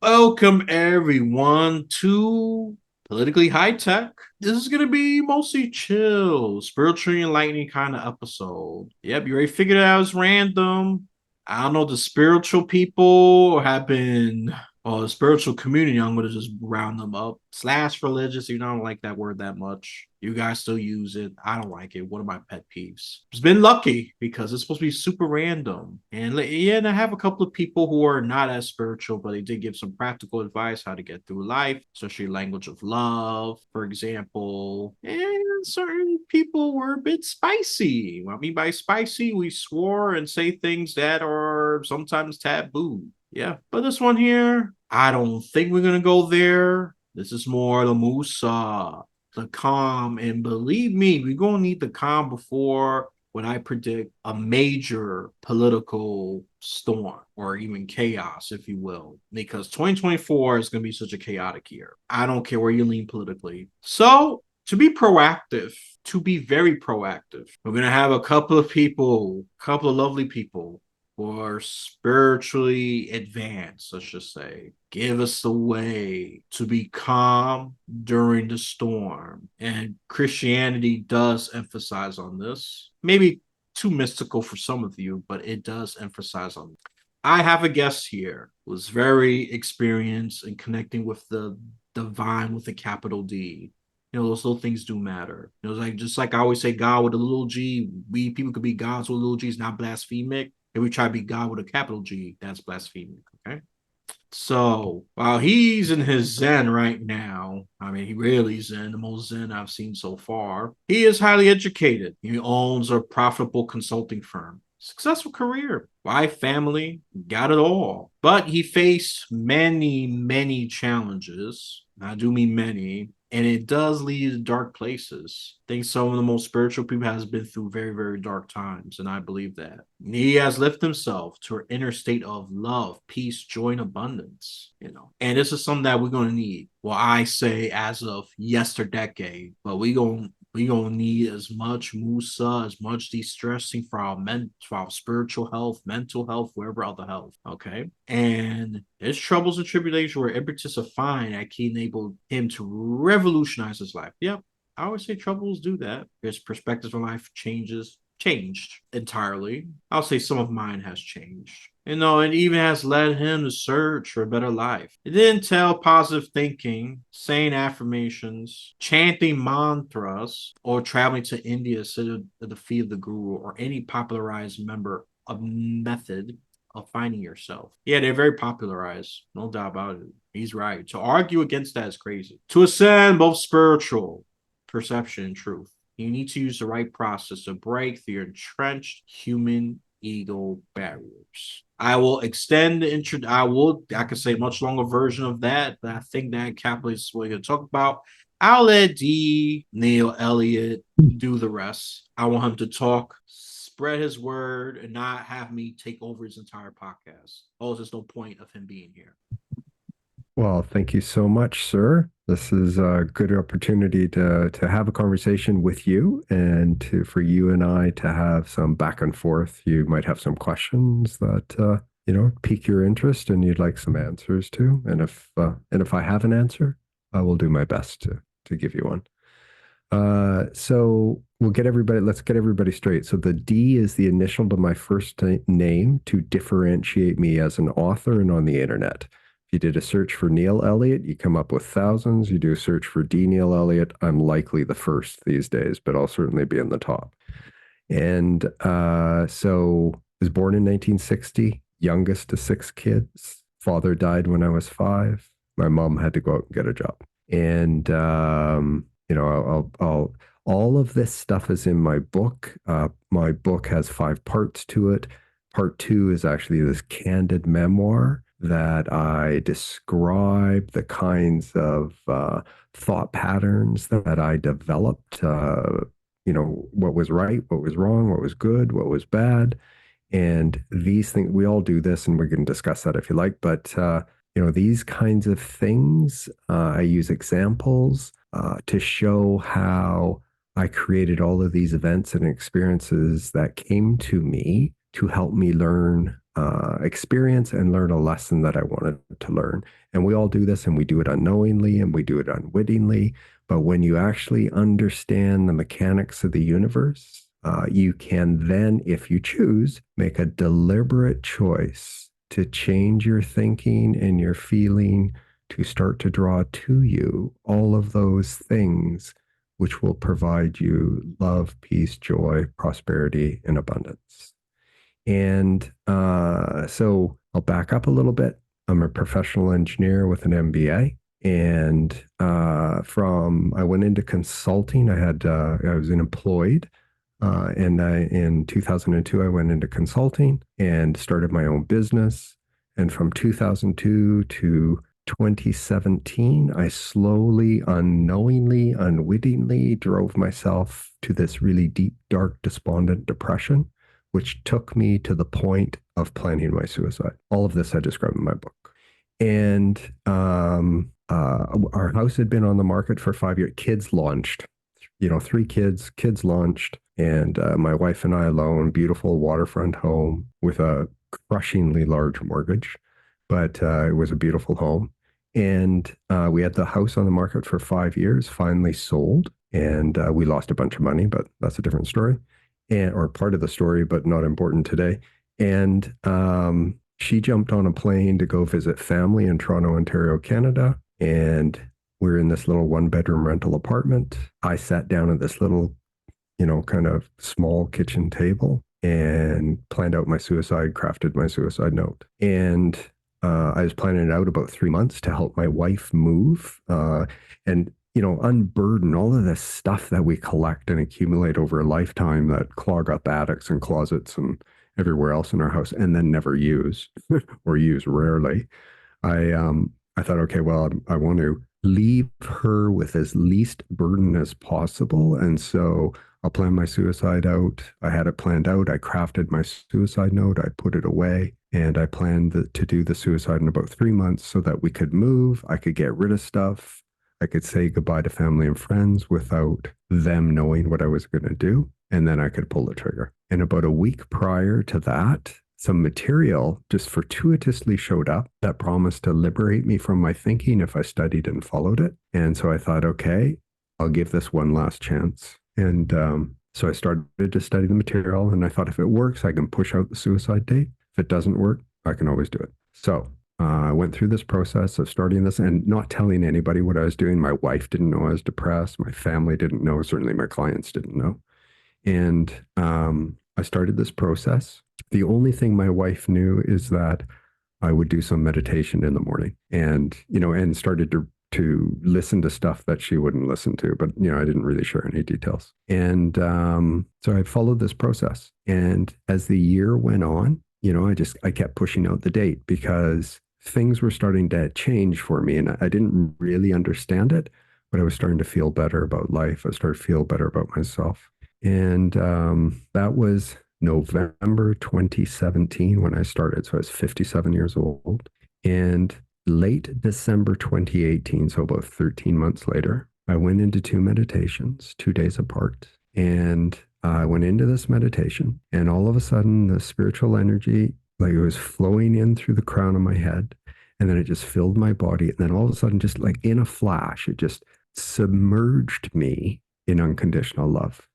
Welcome everyone to Politically High Tech. This is gonna be mostly chill, spiritually enlightening kind of episode. Yep, you already figured it out. It's random. I don't know. The spiritual people have been, or the spiritual community. I'm gonna just round them up. Slash religious. You know, I don't like that word that much. You guys still use it. I don't like it. One of my pet peeves. It's been lucky because it's supposed to be super random. And yeah, and I have a couple of people who are not as spiritual, but they did give some practical advice how to get through life, especially language of love, for example. And certain people were a bit spicy. What I mean by spicy, we swore and say things that are sometimes taboo. Yeah, but this one here, I don't think we're gonna go there. This is more the Musa, the calm, and believe me, we're gonna need the calm before when I predict a major political storm or even chaos, if you will, because 2024 is going to be such a chaotic year. I don't care where you lean politically. So, to be proactive, to be very proactive, we're going to have a couple of people, a couple of lovely people or spiritually advanced, let's just say, give us the way to be calm during the storm. And Christianity does emphasize on this. Maybe too mystical for some of you, but it does emphasize on it. I have a guest here who's very experienced in connecting with the divine with a capital D. You know, those little things do matter. You know, like just like I always say, God with a little G, we people could be gods with a little G, is not blasphemic. If we try to be God with a capital G, that's blasphemic. Okay. So while he's in his Zen right now, I mean, he really Zen, the most Zen I've seen so far. He is highly educated. He owns a profitable consulting firm, successful career, wife, family, got it all. But he faced many, many challenges. I do mean many, and it does lead to dark places. I think some of the most spiritual people has been through very, very dark times, and I believe that. He has lifted himself to an inner state of love, peace, joy, and abundance. You know, and this is something that we're gonna need. Well, I say as of yesterday, but we gonna need as much Musa, as much de-stressing for our spiritual health, mental health, wherever other health. Okay. And his troubles and tribulations were impetus of fine that he enabled him to revolutionize his life. Yep. I always say troubles do that. His perspective on life changed entirely. I'll say some of mine has changed. You know, it even has led him to search for a better life. It didn't tell positive thinking, saying affirmations, chanting mantras, or traveling to India to sit at the feet of the guru or any popularized member of method of finding yourself. Yeah, they're very popularized, no doubt about it. He's right. To argue against that is crazy. To ascend both spiritual perception and truth, you need to use the right process to break through your entrenched human ego barriers. I will extend the intro. I could say much longer version of that, but I think that encapsulates what we're going to talk about. I'll let Neil Elliot do the rest. I want him to talk, spread his word, and not have me take over his entire podcast. Oh, there's no point of him being here. Well, thank you so much, sir. This is a good opportunity to have a conversation with you and to for you and I to have some back and forth. You might have some questions that pique your interest and you'd like some answers to. And if I have an answer, I will do my best to give you one. So let's get everybody straight. So the D is the initial to my first name to differentiate me as an author and on the internet. If you did a search for Neil Elliot, you come up with thousands. You do a search for D. Neil Elliot, I'm likely the first these days, but I'll certainly be in the top. And so I was born in 1960, youngest to six kids. Father died when I was five. My mom had to go out and get a job. And all of this stuff is in my book. My book has five parts to it. Part two is actually this candid memoir that I describe the kinds of thought patterns that I developed. What was right, what was wrong, what was good, what was bad. And these things, we all do this, and we can discuss that if you like. But these kinds of things, I use examples to show how I created all of these events and experiences that came to me to help me learn experience and learn a lesson that I wanted to learn. And we all do this, and we do it unknowingly and we do it unwittingly. But when you actually understand the mechanics of the universe, you can then, if you choose, make a deliberate choice to change your thinking and your feeling to start to draw to you all of those things which will provide you love, peace, joy, prosperity, and abundance. And so I'll back up a little bit. I'm a professional engineer with an MBA. And I went into consulting. I was employed. And in 2002, I went into consulting and started my own business. And from 2002 to 2017, I slowly, unknowingly, unwittingly drove myself to this really deep, dark, despondent depression, which took me to the point of planning my suicide. All of this I describe in my book. And our house had been on the market for 5 years. Kids launched, 3 kids, kids launched. And my wife and I alone, beautiful waterfront home with a crushingly large mortgage, but it was a beautiful home. And we had the house on the market for 5 years, finally sold, and we lost a bunch of money, but that's a different story, or part of the story, but not important today. And she jumped on a plane to go visit family in Toronto, Ontario, Canada, and we're in this little one-bedroom rental apartment. I sat down at this little kind of small kitchen table and planned out my suicide, crafted my suicide note. And I was planning it out about 3 months to help my wife move and, unburden all of this stuff that we collect and accumulate over a lifetime that clog up attics and closets and everywhere else in our house and then never use or use rarely. I thought, okay, well, I want to leave her with as least burden as possible. And so I'll plan my suicide out. I had it planned out. I crafted my suicide note. I put it away, and I planned to do the suicide in about 3 months so that we could move. I could get rid of stuff. I could say goodbye to family and friends without them knowing what I was going to do. And then I could pull the trigger. And about a week prior to that, some material just fortuitously showed up that promised to liberate me from my thinking if I studied and followed it. And so I thought, okay, I'll give this one last chance. And so I started to study the material, and I thought if it works, I can push out the suicide date. If it doesn't work, I can always do it. So I went through this process of starting this and not telling anybody what I was doing. My wife didn't know I was depressed. My family didn't know. Certainly my clients didn't know. And I started this process. The only thing my wife knew is that I would do some meditation in the morning and, and started to listen to stuff that she wouldn't listen to, but, I didn't really share any details. And so I followed this process. And as the year went on, I kept pushing out the date because things were starting to change for me. And I didn't really understand it, but I was starting to feel better about life. I started to feel better about myself. And that was November 2017 when I started. So I was 57 years old. And late December 2018, so about 13 months later, I went into 2 meditations, 2 days apart. And I went into this meditation, and all of a sudden, the spiritual energy, like it was flowing in through the crown of my head. And then it just filled my body. And then all of a sudden, just like in a flash, it just submerged me in unconditional love.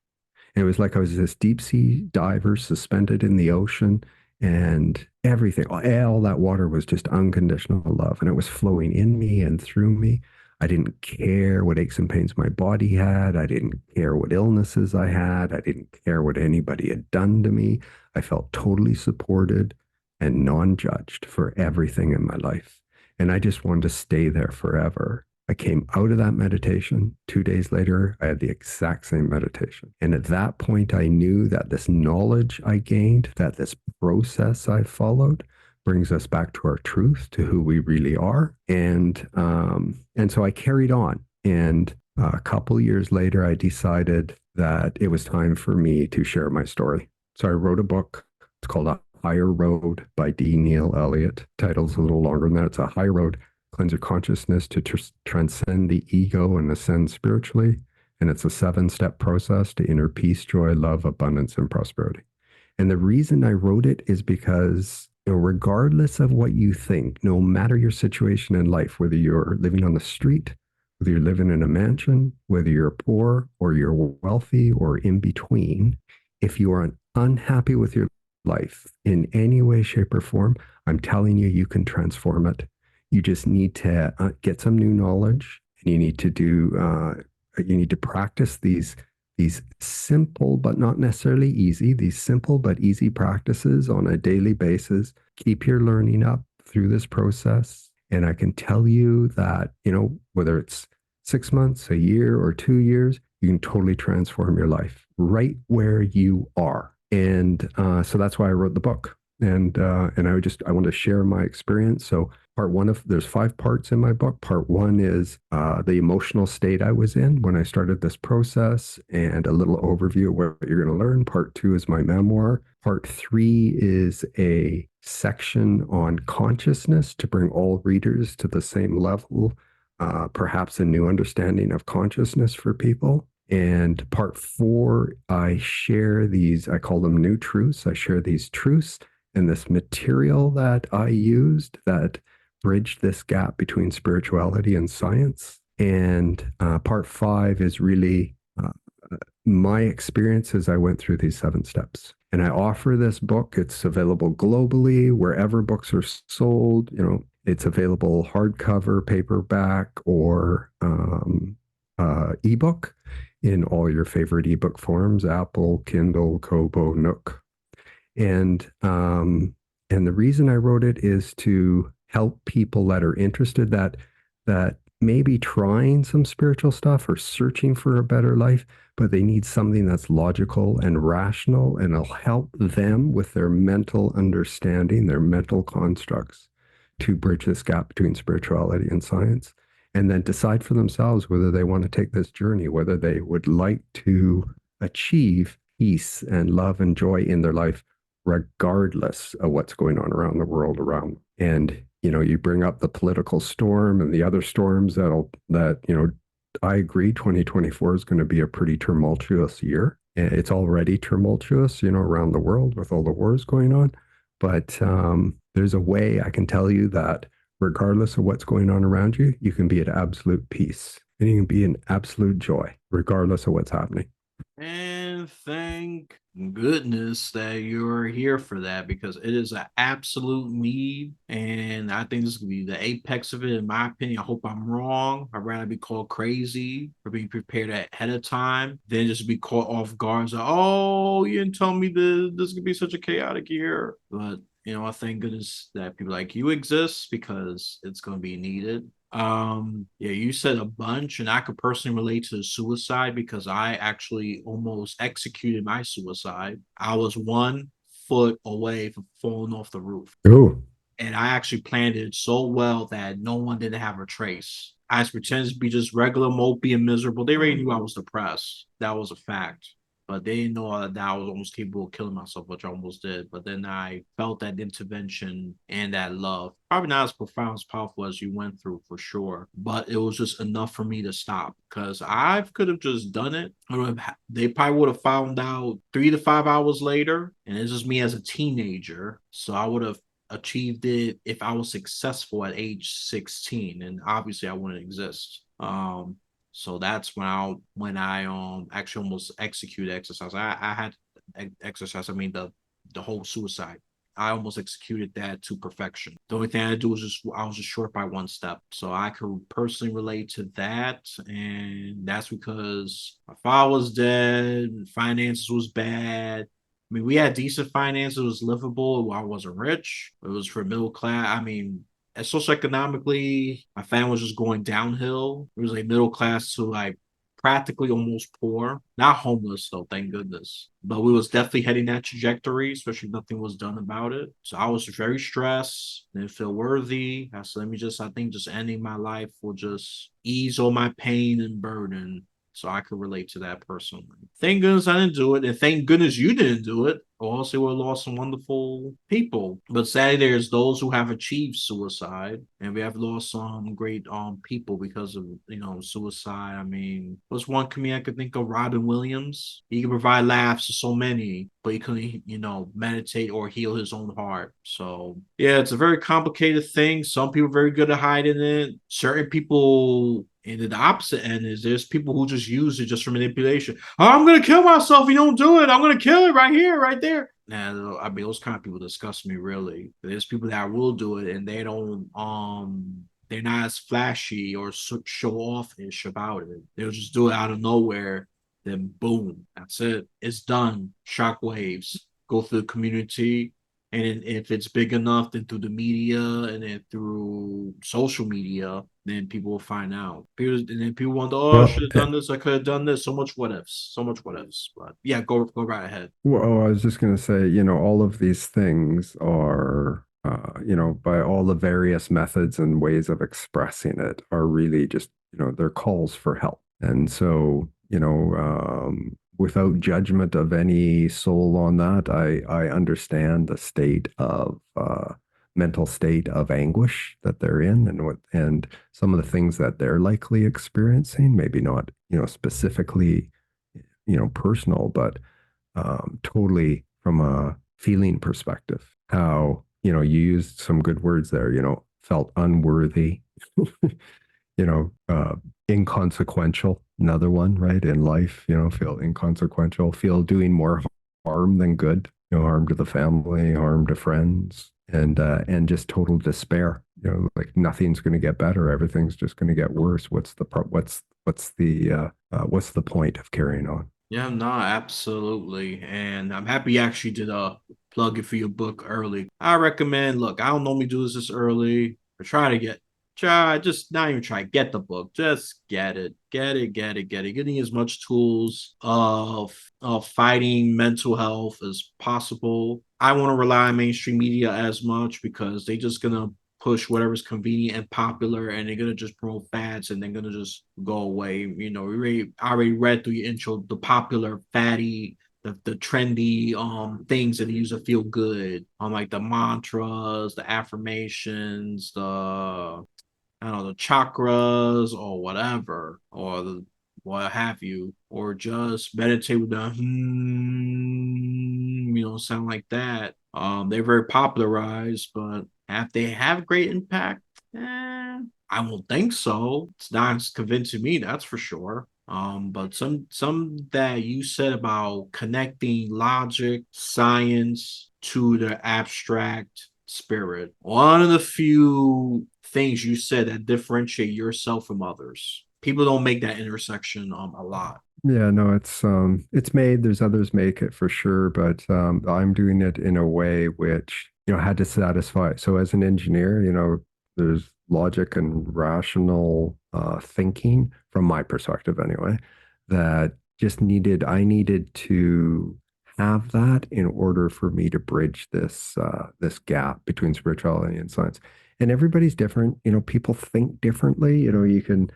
And it was like I was this deep sea diver suspended in the ocean, and everything, all that water was just unconditional love. And it was flowing in me and through me. I didn't care what aches and pains my body had. I didn't care what illnesses I had. I didn't care what anybody had done to me. I felt totally supported and non-judged for everything in my life. And I just wanted to stay there forever. I came out of that meditation. 2 days later, I had the exact same meditation. And at that point, I knew that this knowledge I gained, that this process I followed, brings us back to our truth, to who we really are. And so I carried on. And a couple years later, I decided that it was time for me to share my story. So I wrote a book. It's called A Higher Road by D. Neil Elliot. Title's a little longer than that. It's A Higher Road, Cleanse Your Consciousness to Transcend the Ego and Ascend Spiritually. And it's a 7-step process to inner peace, joy, love, abundance, and prosperity. And the reason I wrote it is because regardless of what you think, no matter your situation in life, whether you're living on the street, whether you're living in a mansion, whether you're poor or you're wealthy or in between, if you are unhappy with your life in any way, shape, or form, I'm telling you, you can transform it. You just need to get some new knowledge, and you need to practice these simple but not necessarily easy, these simple but easy practices on a daily basis. Keep your learning up through this process. And I can tell you that, whether it's 6 months, a year, or 2 years, you can totally transform your life right where you are. And so that's why I wrote the book. And I want to share my experience. So there's 5 parts in my book. Part one is the emotional state I was in when I started this process and a little overview of what you're going to learn. Part two is my memoir. Part three is a section on consciousness to bring all readers to the same level, perhaps a new understanding of consciousness for people. And part four, I call them new truths. I share these truths and this material that I used that bridged this gap between spirituality and science. And part five is really my experience as I went through these 7 steps. And I offer this book. It's available globally wherever books are sold. It's available hardcover, paperback, or ebook in all your favorite ebook forms: Apple, Kindle, Kobo, Nook. And the reason I wrote it is to help people that are interested, that maybe trying some spiritual stuff or searching for a better life, but they need something that's logical and rational, and it'll help them with their mental understanding, their mental constructs, to bridge this gap between spirituality and science, and then decide for themselves whether they want to take this journey, whether they would like to achieve peace and love and joy in their life, regardless of what's going on around the world around them. And you bring up the political storm and the other storms I agree 2024 is going to be a pretty tumultuous year. It's already tumultuous, around the world with all the wars going on. But there's a way I can tell you that regardless of what's going on around you, you can be at absolute peace and you can be in absolute joy, regardless of what's happening. And thank goodness that you're here for that, because it is an absolute need. And I think this is going to be the apex of it, in my opinion. I hope I'm wrong. I'd rather be called crazy for being prepared ahead of time than just be caught off guard. So, oh, you didn't tell me this could be such a chaotic year. But I thank goodness that people like you exist, because it's going to be needed. Yeah, you said a bunch, and I could personally relate to the suicide, because I actually almost executed my suicide. I was 1 foot away from falling off the roof, Oh, and I actually planned it so well that no one didn't have a trace. I just pretended to be just regular mopey and miserable. They already knew I was depressed. That was a fact. But they didn't know that I was almost capable of killing myself, which I almost did. But then I felt that intervention and that love. Probably not as profound, as powerful as you went through, for sure. But it was just enough for me to stop, because I could have just done it. They probably would have found out 3 to 5 hours later. And it's just me as a teenager. So I would have achieved it if I was successful at age 16, and obviously I wouldn't exist. So that's when I actually almost executed exercise. I had exercise. I mean the whole suicide. I almost executed that to perfection. The only thing I had to do was I was just short by 1 step. So I could personally relate to that. And that's because my father was dead, finances was bad. I mean, we had decent finances, it was livable. I wasn't rich. It was for middle class. I mean, socioeconomically, my family was just going downhill. It was like middle class to like practically almost poor. Not homeless though, thank goodness. But we was definitely heading that trajectory, especially if nothing was done about it. So I was very stressed, didn't feel worthy. I said, I think just ending my life will just ease all my pain and burden. So I could relate to that personally. Thank goodness I didn't do it, and thank goodness you didn't do it, or else they would have lost some wonderful people. But sadly, there's those who have achieved suicide, and we have lost some great people because of suicide. I mean, what's one comedian I could think of? Robin Williams. He can provide laughs to so many, but he couldn't meditate or heal his own heart. So yeah, it's a very complicated thing. Some people are very good at hiding it. Certain people, and the opposite end is there's people who just use it just for manipulation. Oh, I'm gonna kill myself if you don't do it. I'm gonna kill it right here, right there. Nah, I mean those kind of people disgust me really. There's people that will do it and they don't they're not as flashy or show off-ish about it. They'll just do it out of nowhere. Then boom, that's it. It's done. Shockwaves go through the community, and if it's big enough, then through the media and then through social media, then people will find out. And then people wonder, oh, I Well, should have done this. I could have done this. So much what ifs. So much what ifs. But yeah, go right ahead. well, I was just going to say, all of these things are, by all the various methods and ways of expressing it are really just, they're calls for help. And so, without judgment of any soul on that, I understand the state of mental state of anguish that they're in, and some of the things that they're likely experiencing, maybe not, specifically, personal, but totally from a feeling perspective. How, you used some good words there, felt unworthy, you know, uh, inconsequential, another one, right? In life, feel inconsequential, feel doing more harm than good, harm to the family, harm to friends, and just total despair. Like nothing's going to get better, everything's just going to get worse. What's the point of carrying on? Yeah, no, absolutely. And I'm happy you actually did plug it for your book early. I recommend, look, I don't normally do this early, but try just not even try, get the book. Just get it. Get it, get it, get it. Getting as much tools of fighting mental health as possible. I want to rely on mainstream media as much because they just gonna push whatever's convenient and popular, and they're gonna just promote fads, and they're gonna just go away. I already read through your intro the popular fatty, the trendy things that use to feel good, like the mantras, the affirmations, the I don't know, the chakras or whatever, or the what have you, or just meditate with the sound like that. They're very popularized, but have they have great impact? I won't think so. It's not convincing me, that's for sure. But some that you said about connecting logic, science to the abstract spirit. One of the few things you said that differentiate yourself from others. People don't make that intersection a lot. Yeah, no, it's made. There's others make it for sure, but I'm doing it in a way which, had to satisfy. So as an engineer, there's logic and rational thinking from my perspective anyway, that I needed to have that in order for me to bridge this gap between spirituality and science. And everybody's different. People think differently. You can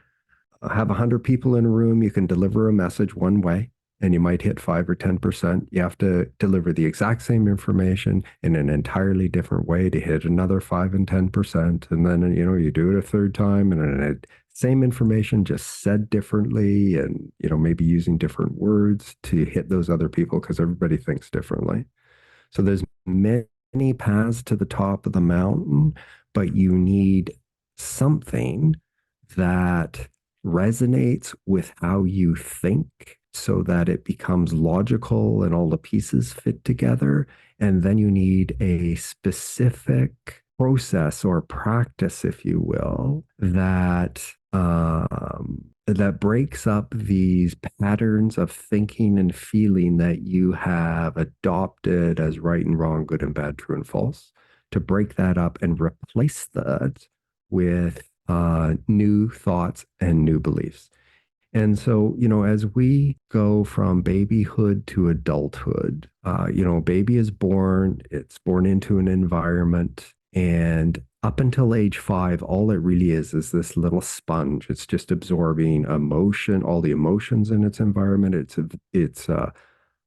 have 100 people in a room, you can deliver a message one way and you might hit 5 or 10%. You have to deliver the exact same information in an entirely different way to hit another 5 and 10%. And then, you do it a third time and then same information just said differently and, maybe using different words to hit those other people because everybody thinks differently. So there's many paths to the top of the mountain, but you need something that resonates with how you think so that it becomes logical and all the pieces fit together. And then you need a specific process or practice, if you will, that breaks up these patterns of thinking and feeling that you have adopted as right and wrong, good and bad, true and false, to break that up and replace that with new thoughts and new beliefs. And so, as we go from babyhood to adulthood, baby is born, it's born into an environment, and up until age 5, all it really is this little sponge. It's just absorbing emotion, all the emotions in its environment. It's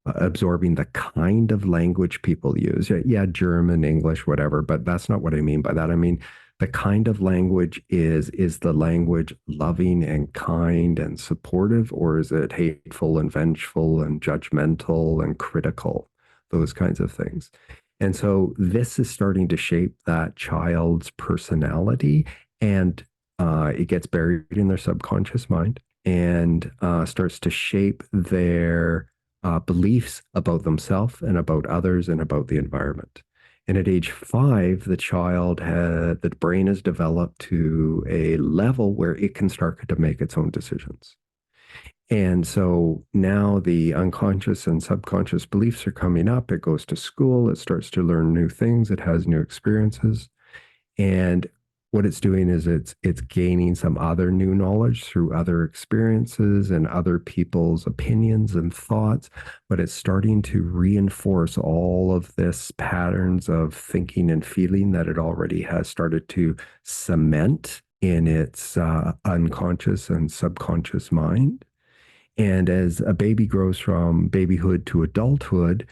absorbing the kind of language people use. Yeah, yeah, German, English, whatever, but that's not what I mean by that. I mean, the kind of language is the language loving and kind and supportive, or is it hateful and vengeful and judgmental and critical? Those kinds of things. And so this is starting to shape that child's personality, and it gets buried in their subconscious mind and starts to shape their beliefs about themselves and about others and about the environment. And at age 5, the brain is developed to a level where it can start to make its own decisions. And so now the unconscious and subconscious beliefs are coming up. It goes to school, it starts to learn new things, it has new experiences. And what it's doing is it's gaining some other new knowledge through other experiences and other people's opinions and thoughts, but it's starting to reinforce all of this patterns of thinking and feeling that it already has started to cement in its unconscious and subconscious mind. And as a baby grows from babyhood to adulthood,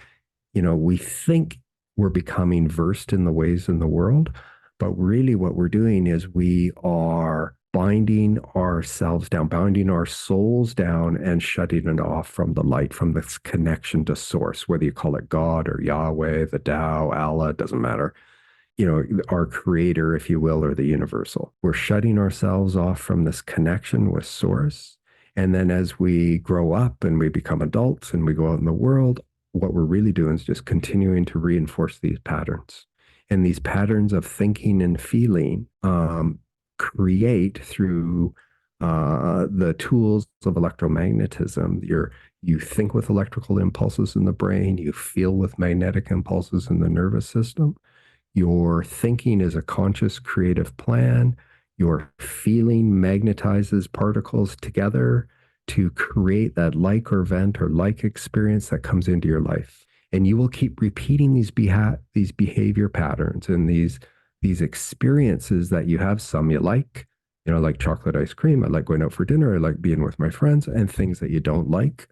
we think we're becoming versed in the ways in the world, but really what we're doing is we are binding ourselves down, bounding our souls down, and shutting it off from the light, from this connection to source, whether you call it God or Yahweh, the Tao, Allah, it doesn't matter. Our creator, if you will, or the universal. We're shutting ourselves off from this connection with source. And then as we grow up and we become adults and we go out in the world, what we're really doing is just continuing to reinforce these patterns. And these patterns of thinking and feeling create through the tools of electromagnetism. You think with electrical impulses in the brain, you feel with magnetic impulses in the nervous system. Your thinking is a conscious creative plan. Your feeling magnetizes particles together to create that like or event or like experience that comes into your life. And you will keep repeating these behavior patterns and these experiences that you have. Some you like chocolate ice cream. I like going out for dinner. I like being with my friends, and things that you don't like.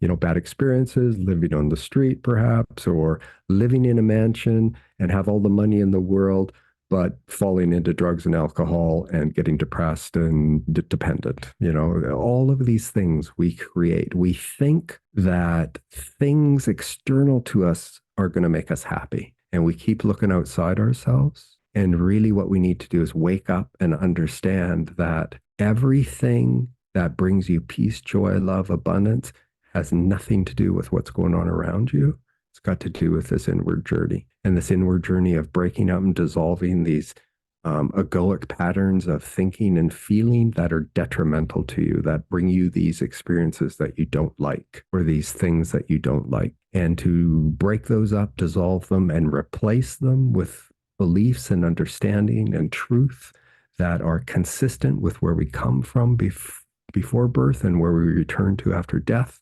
Bad experiences, living on the street perhaps, or living in a mansion and have all the money in the world, but falling into drugs and alcohol and getting depressed and dependent. All of these things we create. We think that things external to us are going to make us happy. And we keep looking outside ourselves. And really, what we need to do is wake up and understand that everything that brings you peace, joy, love, abundance has nothing to do with what's going on around you. It's got to do with this inward journey, and this inward journey of breaking up and dissolving these egoic patterns of thinking and feeling that are detrimental to you, that bring you these experiences that you don't like, or these things that you don't like. And to break those up, dissolve them, and replace them with beliefs and understanding and truth that are consistent with where we come from before birth and where we return to after death,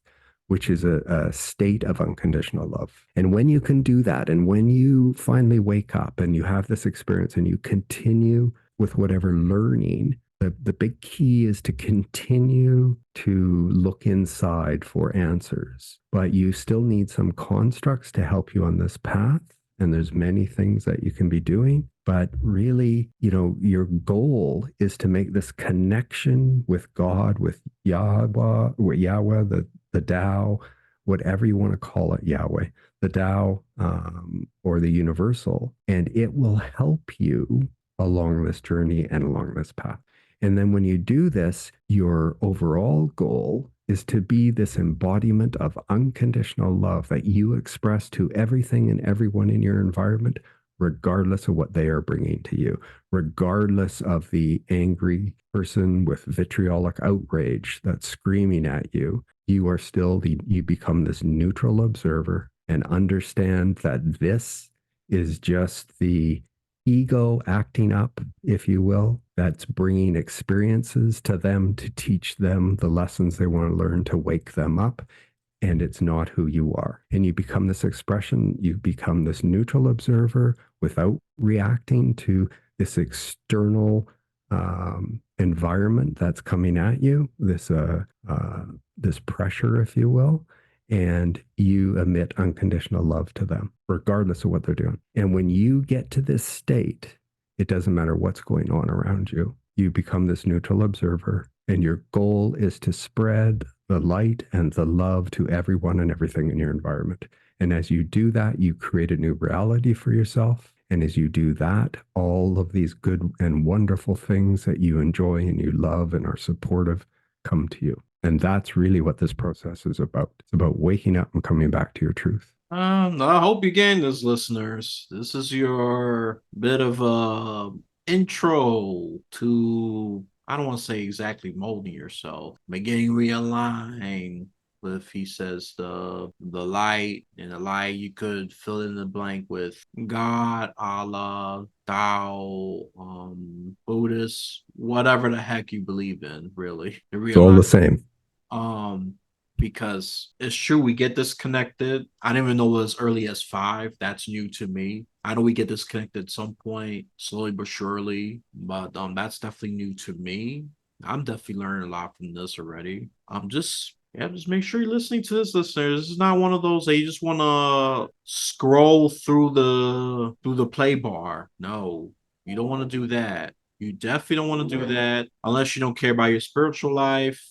which is a state of unconditional love. And when you can do that, and when you finally wake up and you have this experience and you continue with whatever learning, the big key is to continue to look inside for answers. But you still need some constructs to help you on this path. And there's many things that you can be doing. But really, your goal is to make this connection with God, with Yahweh, the Tao, whatever you want to call it, Yahweh, the Tao, or the universal. And it will help you along this journey and along this path. And then when you do this, your overall goal is to be this embodiment of unconditional love that you express to everything and everyone in your environment, regardless of what they are bringing to you, regardless of the angry person with vitriolic outrage that's screaming at you. You become this neutral observer and understand that this is just the ego acting up, if you will, that's bringing experiences to them to teach them the lessons they want to learn, to wake them up. and it's not who you are. And you become this expression, you become this neutral observer without reacting to this external environment that's coming at you, this pressure, if you will, and you emit unconditional love to them, regardless of what they're doing. And when you get to this state, it doesn't matter what's going on around you. You become this neutral observer, and your goal is to spread the light and the love to everyone and everything in your environment. And as you do that, you create a new reality for yourself. And as you do that, all of these good and wonderful things that you enjoy and you love and are supportive come to you. And that's really what this process is about. It's about waking up and coming back to your truth. I hope you gain this, listeners. This is your bit of a intro to, I don't want to say exactly molding yourself, but getting realigned with, he says, the light. And the light you could fill in the blank with God, Allah, Tao, Buddhist, whatever the heck you believe in, really. The It's all realize the same. um because it's true we get disconnected. I didn't even know it was early as 5. That's new to me. I know we get disconnected at some point, slowly but surely, but that's definitely new to me. I'm definitely learning a lot from this already. Just yeah, just make sure you're listening to this, listener. This is not one of those that you just want to scroll through the play bar. No, you don't want to do that. You definitely don't want to do that unless you don't care about your spiritual life,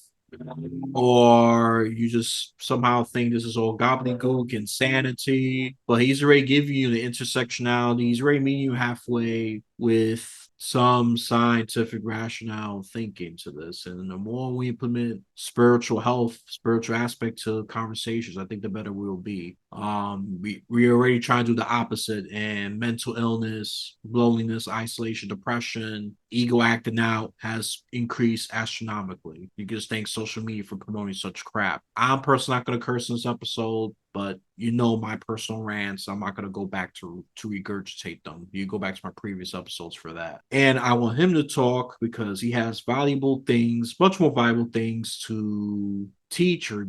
or you just somehow think this is all gobbledygook, insanity. But he's already giving you the intersectionality. He's already meeting you halfway with some scientific rationale thinking to this. And the more we implement spiritual health, spiritual aspect to conversations, I think the better we'll be. We already try to do the opposite, and mental illness, loneliness, isolation, depression, ego acting out has increased astronomically. You just thank social media for promoting such crap. I'm personally not going to curse in this episode, but you know my personal rants. I'm not going to go back to regurgitate them. You go back to my previous episodes for that. And I want him to talk because he has valuable things, much more valuable things to teach or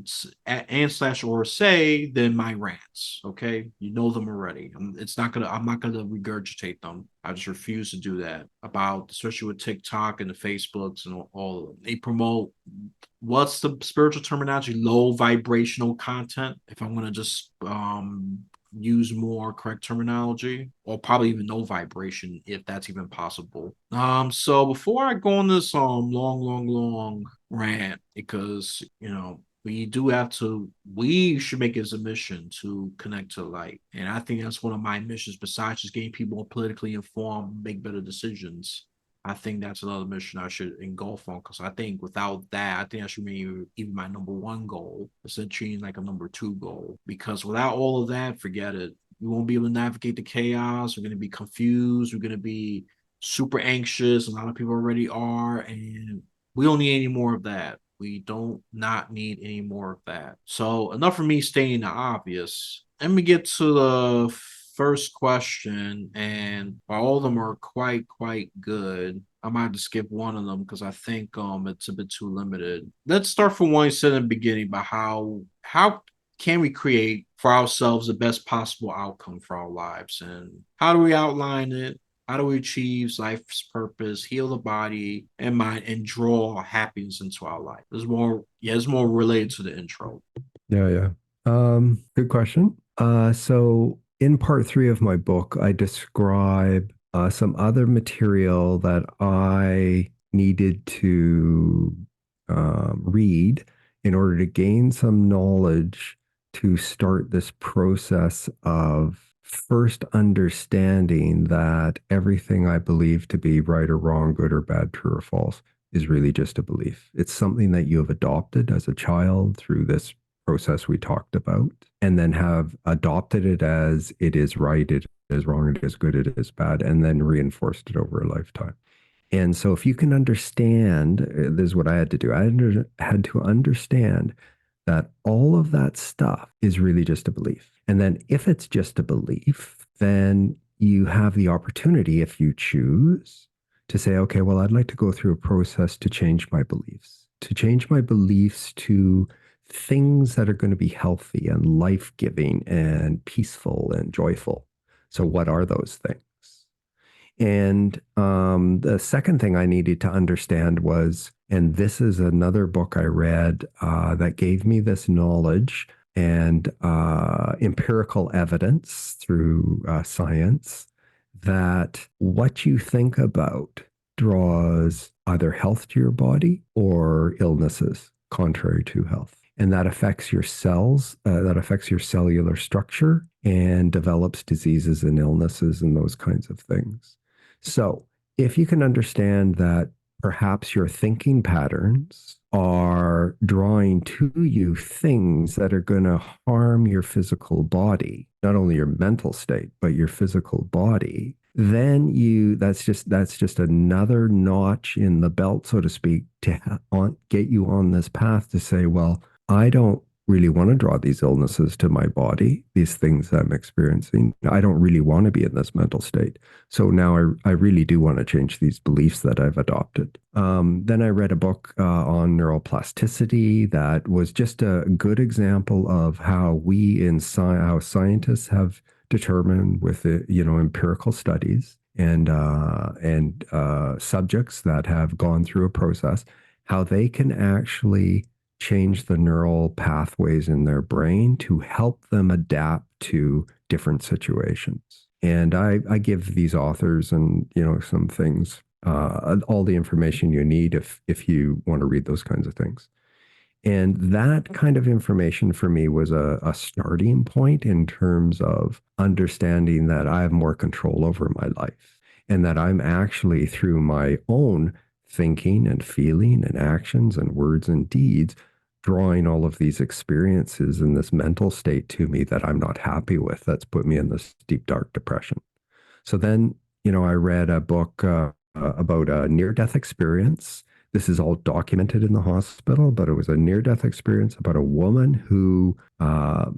say than my rants. Okay, you know them already. I'm not gonna regurgitate them. I just refuse to do that. About especially with TikTok and the Facebooks and all of them. They promote, what's the spiritual terminology? Low vibrational content. If I'm gonna just use more correct terminology, or probably even no vibration if that's even possible. So before I go on this long rant, because we should make it as a mission to connect to the light. And I think that's one of my missions, besides just getting people more politically informed, make better decisions. I think that's another mission I should engulf on, because I think without that, I think that should be even my number one goal, essentially like a number two goal. Because without all of that, forget it. We won't be able to navigate the chaos. We're going to be confused. We're going to be super anxious. A lot of people already are. And we don't need any more of that. We don't not need any more of that. So enough for me stating the obvious. Let me get to the first question, and while all of them are quite good, I might have to skip one of them because I think it's a bit too limited. Let's start from one you said in the beginning about how can we create for ourselves the best possible outcome for our lives, and how do we outline it? How do we achieve life's purpose, heal the body and mind, and draw happiness into our life? There's more related to the intro. Yeah, yeah. Good question. So in part three of my book, I describe some other material that I needed to read in order to gain some knowledge to start this process of first understanding that everything I believe to be right or wrong, good or bad, true or false, is really just a belief. It's something that you have adopted as a child through this process we talked about, and then have adopted it as it is right, it is wrong, it is good, it is bad, and then reinforced it over a lifetime. And so, if you can understand, this is what I had to do. Had to understand that all of that stuff is really just a belief. And then, if it's just a belief, then you have the opportunity, if you choose, to say, okay, well, I'd like to go through a process to change my beliefs, to things that are going to be healthy and life-giving and peaceful and joyful. So what are those things? And the second thing I needed to understand was, and this is another book I read that gave me this knowledge and empirical evidence through science that what you think about draws either health to your body or illnesses contrary to health. And that affects your cells, that affects your cellular structure and develops diseases and illnesses and those kinds of things. So, if you can understand that perhaps your thinking patterns are drawing to you things that are going to harm your physical body, not only your mental state, but your physical body, then that's just another notch in the belt, so to speak, to get you on this path to say, well, I don't really want to draw these illnesses to my body, these things I'm experiencing. I don't really want to be in this mental state. So now I really do want to change these beliefs that I've adopted. Then I read a book on neuroplasticity that was just a good example of how how scientists have determined with empirical studies and subjects that have gone through a process how they can actually change the neural pathways in their brain to help them adapt to different situations. And I give these authors and some things all the information you need if you want to read those kinds of things. And that kind of information for me was a starting point in terms of understanding that I have more control over my life and that I'm actually, through my own thinking and feeling and actions and words and deeds, drawing all of these experiences in this mental state to me that I'm not happy with. That's put me in this deep, dark depression. So then, I read a book about a near-death experience. This is all documented in the hospital, but it was a near-death experience about a woman who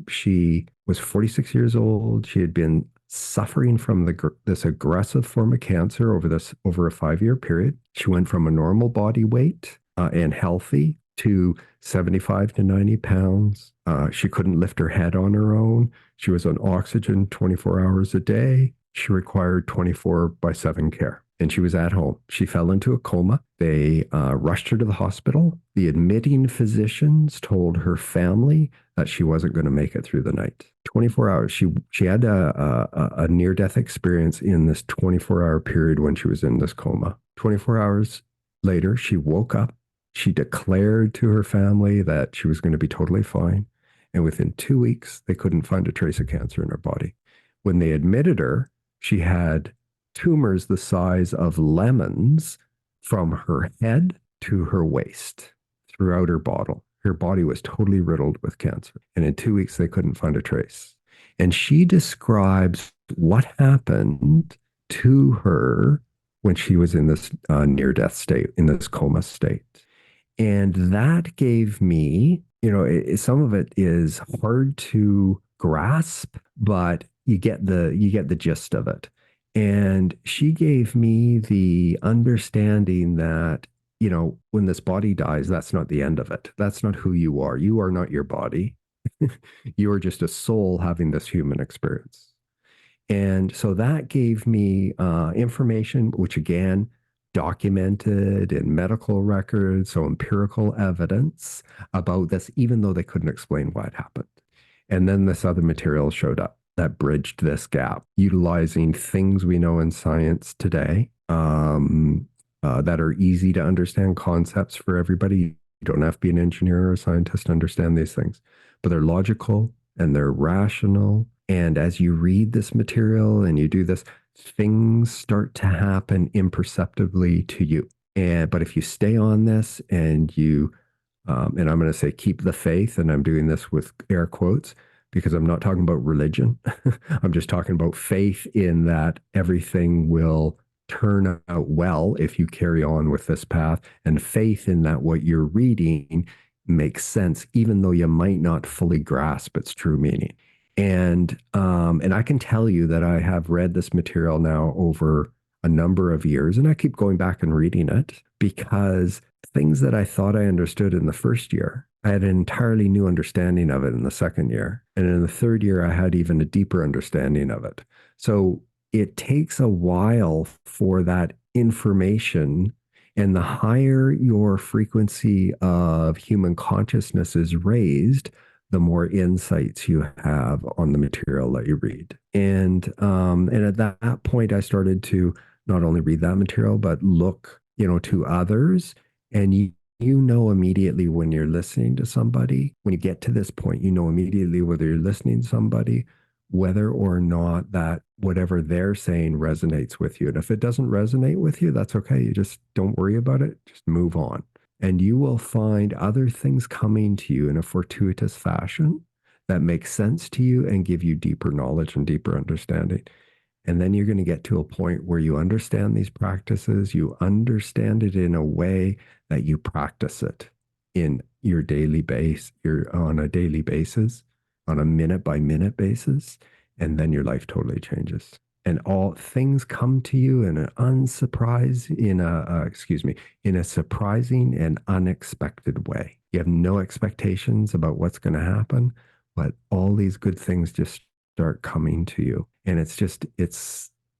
she was 46 years old. She had been suffering from this aggressive form of cancer over a 5-year period. She went from a normal body weight and healthy to 75 to 90 pounds. She couldn't lift her head on her own. She was on oxygen 24 hours a day. She required 24/7 care. And she was at home. She fell into a coma. They rushed her to the hospital. The admitting physicians told her family that she wasn't going to make it through the night. 24 hours. She had a near-death experience in this 24-hour period when she was in this coma. 24 hours later, she woke up. She declared to her family that she was going to be totally fine. And within 2 weeks, they couldn't find a trace of cancer in her body. When they admitted her, she had tumors the size of lemons from her head to her waist throughout her body. Her body was totally riddled with cancer. And in 2 weeks, they couldn't find a trace. And she describes what happened to her when she was in this near-death state, in this coma state. And that gave me, some of it is hard to grasp, but you get the gist of it. And she gave me the understanding that, when this body dies, that's not the end of it. That's not who you are. You are not your body. You are just a soul having this human experience. And so that gave me information, which again, documented in medical records, so empirical evidence about this, even though they couldn't explain why it happened. And then this other material showed up that bridged this gap, utilizing things we know in science today that are easy to understand concepts for everybody. You don't have to be an engineer or a scientist to understand these things, but they're logical and they're rational. And as you read this material and you do this, things start to happen imperceptibly to you. But if you stay on this and and I'm going to say keep the faith, and I'm doing this with air quotes because I'm not talking about religion. I'm just talking about faith in that everything will turn out well if you carry on with this path, and faith in that what you're reading makes sense, even though you might not fully grasp its true meaning. And I can tell you that I have read this material now over a number of years, and I keep going back and reading it because things that I thought I understood in the first year, I had an entirely new understanding of it in the second year. And in the third year, I had even a deeper understanding of it. So it takes a while for that information. And the higher your frequency of human consciousness is raised, the more insights you have on the material that you read. And at that point, I started to not only read that material, but look, to others. And you know immediately when you're listening to somebody, when you get to this point, you know immediately whether you're listening to somebody, whether or not that whatever they're saying resonates with you. And if it doesn't resonate with you, that's okay. You just don't worry about it. Just move on. And you will find other things coming to you in a fortuitous fashion that make sense to you and give you deeper knowledge and deeper understanding. And then you're going to get to a point where you understand these practices, you understand it in a way that you practice it in your daily base, you're on a daily basis, on a minute by minute basis, and then your life totally changes. And all things come to you in an unsurprise, in a surprising and unexpected way. You have no expectations about what's going to happen, but all these good things just start coming to you. And it's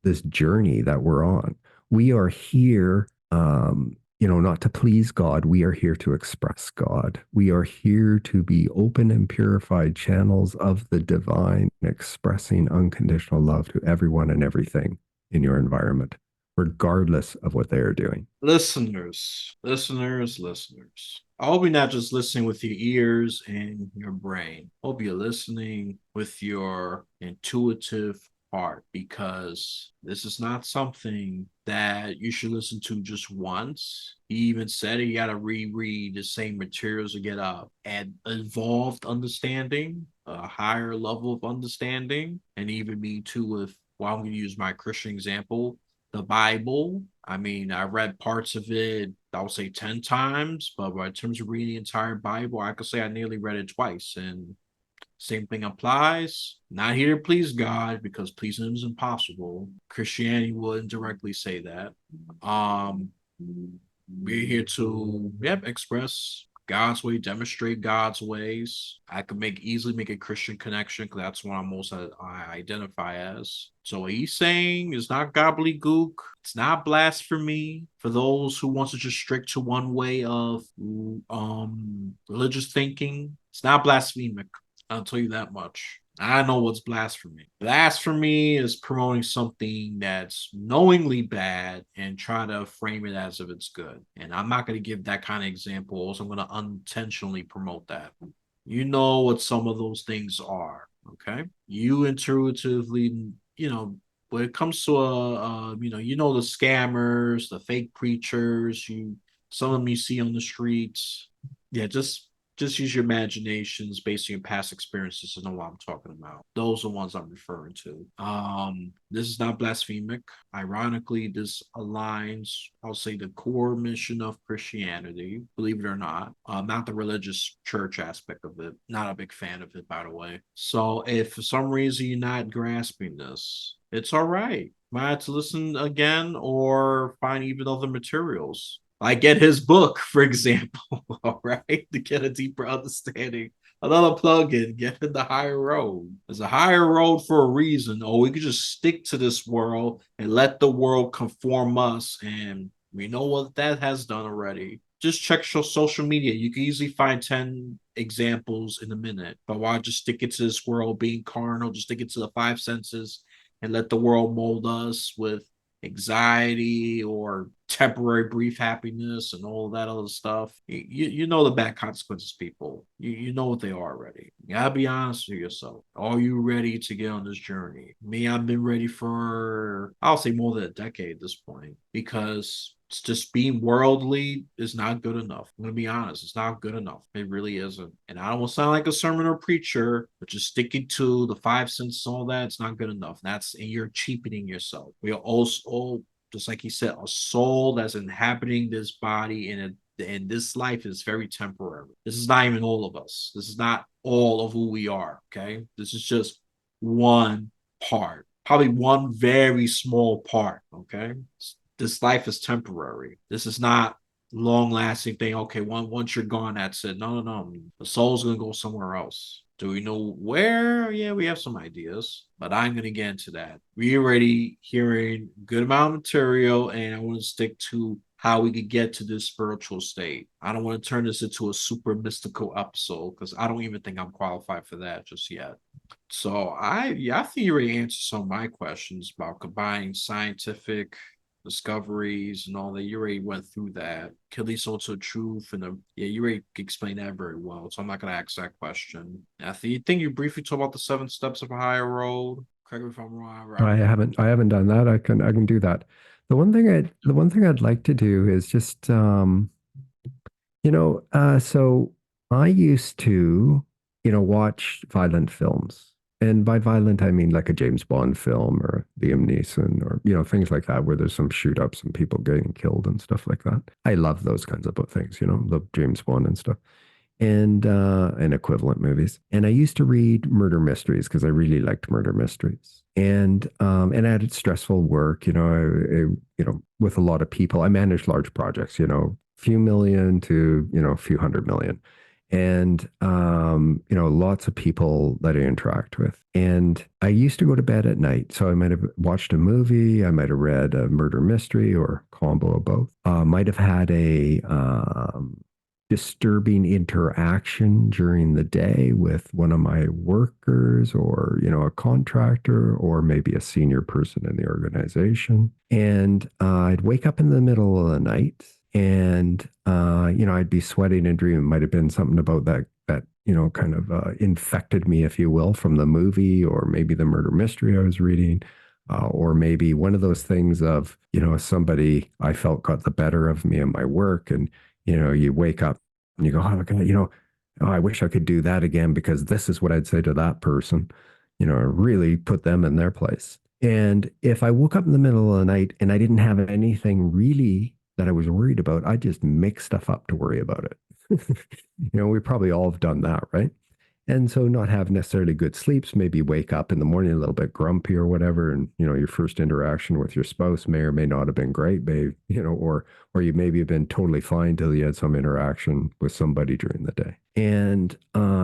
this journey that we're on. We are here, not to please God. We are here to express God. We are here to be open and purified channels of the divine, expressing unconditional love to everyone and everything in your environment, regardless of what they are doing. Listeners. I hope you're not just listening with your ears and your brain. Hope you're listening with your intuitive heart, because this is not something that you should listen to just once. He even said you got to reread the same materials to get an evolved understanding, a higher level of understanding, and even me too with, well, I'm going to use my Christian example, the Bible. I mean, I read parts of it, I would say 10 times, but in terms of reading the entire Bible, I could say I nearly read it twice. And same thing applies. Not here to please God, because pleasing him is impossible. Christianity will indirectly say that. Um, we're here to, yep, express God's way, demonstrate God's ways. I could easily make a Christian connection because that's what I identify as. So what he's saying is not gobbledygook. It's not blasphemy for those who wants to just stick to one way of religious thinking. It's not blasphemic. I'll tell you that much. I know what's blasphemy. Blasphemy is promoting something that's knowingly bad and try to frame it as if it's good. And I'm not going to give that kind of examples. I'm going to unintentionally promote that. You know what some of those things are, okay? You intuitively, when it comes to the scammers, the fake preachers, some of them you see on the streets. Yeah, just use your imaginations based on your past experiences to know what I'm talking about. Those are the ones I'm referring to. This is not blasphemic. Ironically, this aligns, I'll say, the core mission of Christianity, believe it or not the religious church aspect of it. Not a big fan of it, by the way. So if for some reason you're not grasping this, it's all right. Might have to listen again or find even other materials. I get his book, for example, all right, to get a deeper understanding. Another plug-in, get in the higher road. There's a higher road for a reason. Or we could just stick to this world and let the world conform us. And we know what that has done already. Just check your social media. You can easily find 10 examples in a minute. But why just stick it to this world being carnal? Just stick it to the five senses and let the world mold us with anxiety or temporary brief happiness and all of that other stuff. You know the bad consequences, people. You know what they are already. You gotta be honest with yourself. Are you ready to get on this journey? Me, I've been ready for, I'll say, more than a decade at this point, because it's just being worldly is not good enough. I'm gonna be honest, it's not good enough. It really isn't. And I don't want to sound like a sermon or preacher, but just sticking to the five senses, all that, it's not good enough. And you're cheapening yourself. We are also, just like he said, a soul that's inhabiting this body, and this life is very temporary. This is not even all of us. This is not all of who we are. Okay, this is just one part, probably one very small part. Okay, this life is temporary. This is not long lasting thing. Okay, once you're gone, that's it. No, no, no. The soul's gonna go somewhere else. Do we know where? Yeah, we have some ideas, but I'm gonna get into that. We already hearing good amount of material, and I want to stick to how we could get to this spiritual state. I don't want to turn this into a super mystical episode because I don't even think I'm qualified for that just yet. So yeah, I think you already answered some of my questions about combining scientific discoveries and all that. You already went through that. Could lead someone to the truth and yeah, you already explained that very well. So I'm not gonna ask that question. I think you briefly talked about the 7 steps of a higher road. Correct me if I'm wrong. I haven't done that. I can do that. The one thing I'd like to do is just so I used to, watch violent films. And by violent, I mean like a James Bond film or Liam Neeson or, things like that, where there's some shoot ups and people getting killed and stuff like that. I love those kinds of things, the James Bond and stuff and equivalent movies. And I used to read murder mysteries because I really liked murder mysteries. And I had stressful work, with a lot of people. I managed large projects, few million to, a few 100 million. And lots of people that I interact with. And I used to go to bed at night. So I might have watched a movie, I might have read a murder mystery or combo of both. Might have had a disturbing interaction during the day with one of my workers or, a contractor or maybe a senior person in the organization. And I'd wake up in the middle of the night and, I'd be sweating and dreaming. It might have been something about that, kind of infected me, if you will, from the movie or maybe the murder mystery I was reading. Or maybe one of those things of, somebody I felt got the better of me in my work. And, you wake up and you go, oh, God, oh, I wish I could do that again because this is what I'd say to that person, really put them in their place. And if I woke up in the middle of the night and I didn't have anything really that I was worried about, I just make stuff up to worry about it. We probably all have done that, right? And so not have necessarily good sleeps, maybe wake up in the morning a little bit grumpy or whatever. And, your first interaction with your spouse may or may not have been great, babe, or you maybe have been totally fine till you had some interaction with somebody during the day. And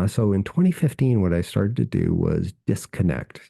so in 2015, what I started to do was disconnect,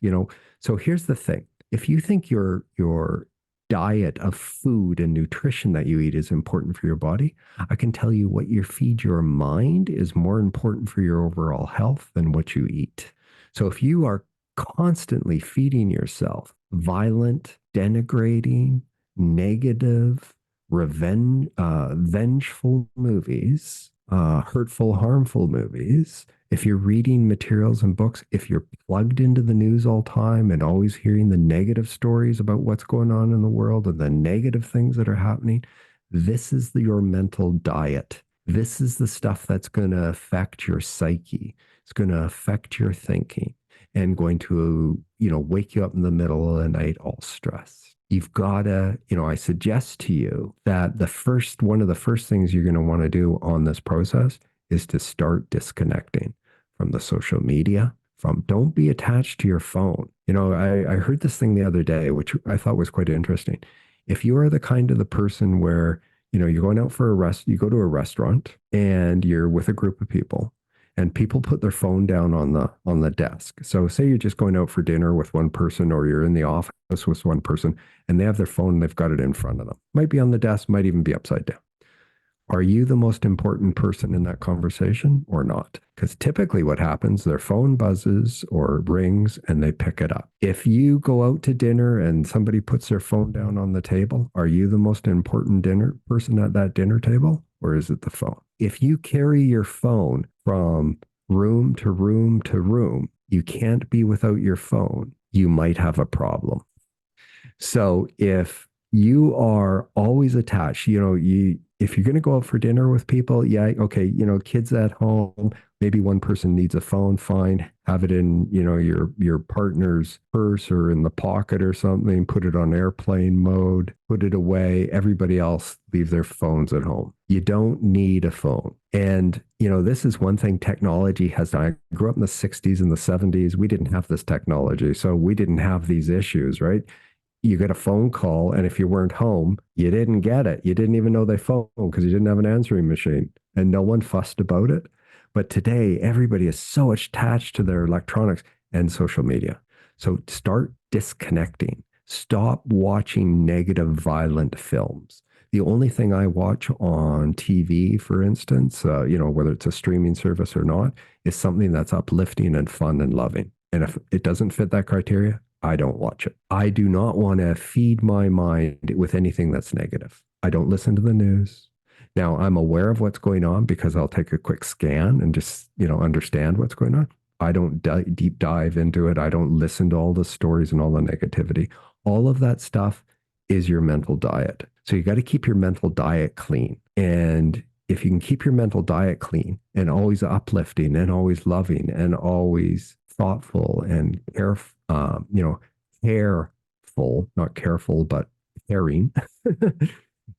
So here's the thing. If you think your diet of food and nutrition that you eat is important for your body, I can tell you what you feed your mind is more important for your overall health than what you eat. So if you are constantly feeding yourself violent, denigrating, negative, vengeful movies, hurtful, harmful movies, if you're reading materials and books, if you're plugged into the news all time and always hearing the negative stories about what's going on in the world and the negative things that are happening, this is your mental diet. This is the stuff that's going to affect your psyche. It's going to affect your thinking and going to, wake you up in the middle of the night all stressed. You've got to, I suggest to you that one of the first things you're going to want to do on this process is to start disconnecting from the social media, don't be attached to your phone. I heard this thing the other day, which I thought was quite interesting. If you are the kind of the person where, you're going out for you go to a restaurant and you're with a group of people and people put their phone down on the desk. So say you're just going out for dinner with one person or you're in the office with one person and they have their phone and they've got it in front of them. Might be on the desk, might even be upside down. Are you the most important person in that conversation or not? Because typically what happens, their phone buzzes or rings and they pick it up. If you go out to dinner and somebody puts their phone down on the table, are you the most important dinner person at that dinner table or is it the phone? If you carry your phone from room to room to room, you can't be without your phone. You might have a problem. So if you are always attached, if you're going to go out for dinner with people, yeah, okay, kids at home, maybe one person needs a phone, fine, have it in, your partner's purse or in the pocket or something, put it on airplane mode, put it away. Everybody else leave their phones at home. You don't need a phone. And, this is one thing technology has done. I grew up in the 60s and the 70s. We didn't have this technology. So we didn't have these issues, right? You get a phone call, and if you weren't home, you didn't get it. You didn't even know they phoned because you didn't have an answering machine, and no one fussed about it. But today, everybody is so attached to their electronics and social media. So start disconnecting. Stop watching negative, violent films. The only thing I watch on TV, for instance, whether it's a streaming service or not, is something that's uplifting and fun and loving. And if it doesn't fit that criteria, I don't watch it. I do not want to feed my mind with anything that's negative. I don't listen to the news. Now, I'm aware of what's going on because I'll take a quick scan and just, understand what's going on. I don't deep dive into it. I don't listen to all the stories and all the negativity. All of that stuff is your mental diet. So you got to keep your mental diet clean. And if you can keep your mental diet clean and always uplifting and always loving and always thoughtful and careful, not careful, but caring,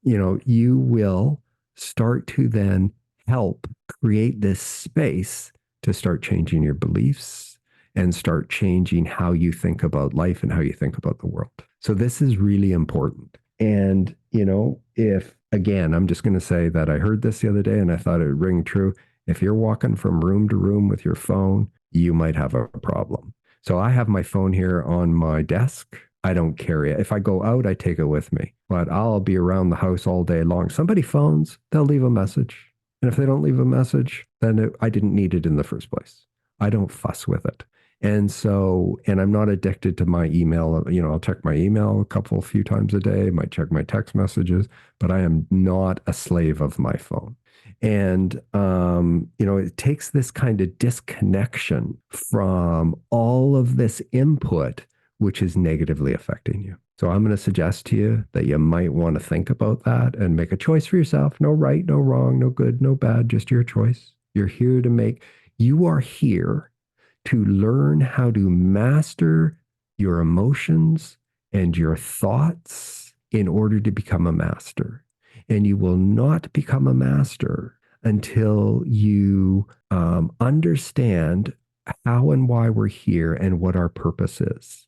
you will start to then help create this space to start changing your beliefs and start changing how you think about life and how you think about the world. So this is really important. And, if again, I'm just going to say that I heard this the other day and I thought it would ring true. If you're walking from room to room with your phone, you might have a problem. So I have my phone here on my desk. I don't carry it. If I go out, I take it with me, but I'll be around the house all day long. Somebody phones, they'll leave a message. And if they don't leave a message, then I didn't need it in the first place. I don't fuss with it. And I'm not addicted to my email. I'll check my email a few times a day, might check my text messages, but I am not a slave of my phone. And, it takes this kind of disconnection from all of this input, which is negatively affecting you. So I'm going to suggest to you that you might want to think about that and make a choice for yourself. No right, no wrong, no good, no bad, just your choice. You are here to learn how to master your emotions and your thoughts in order to become a master. And you will not become a master until you understand how and why we're here and what our purpose is.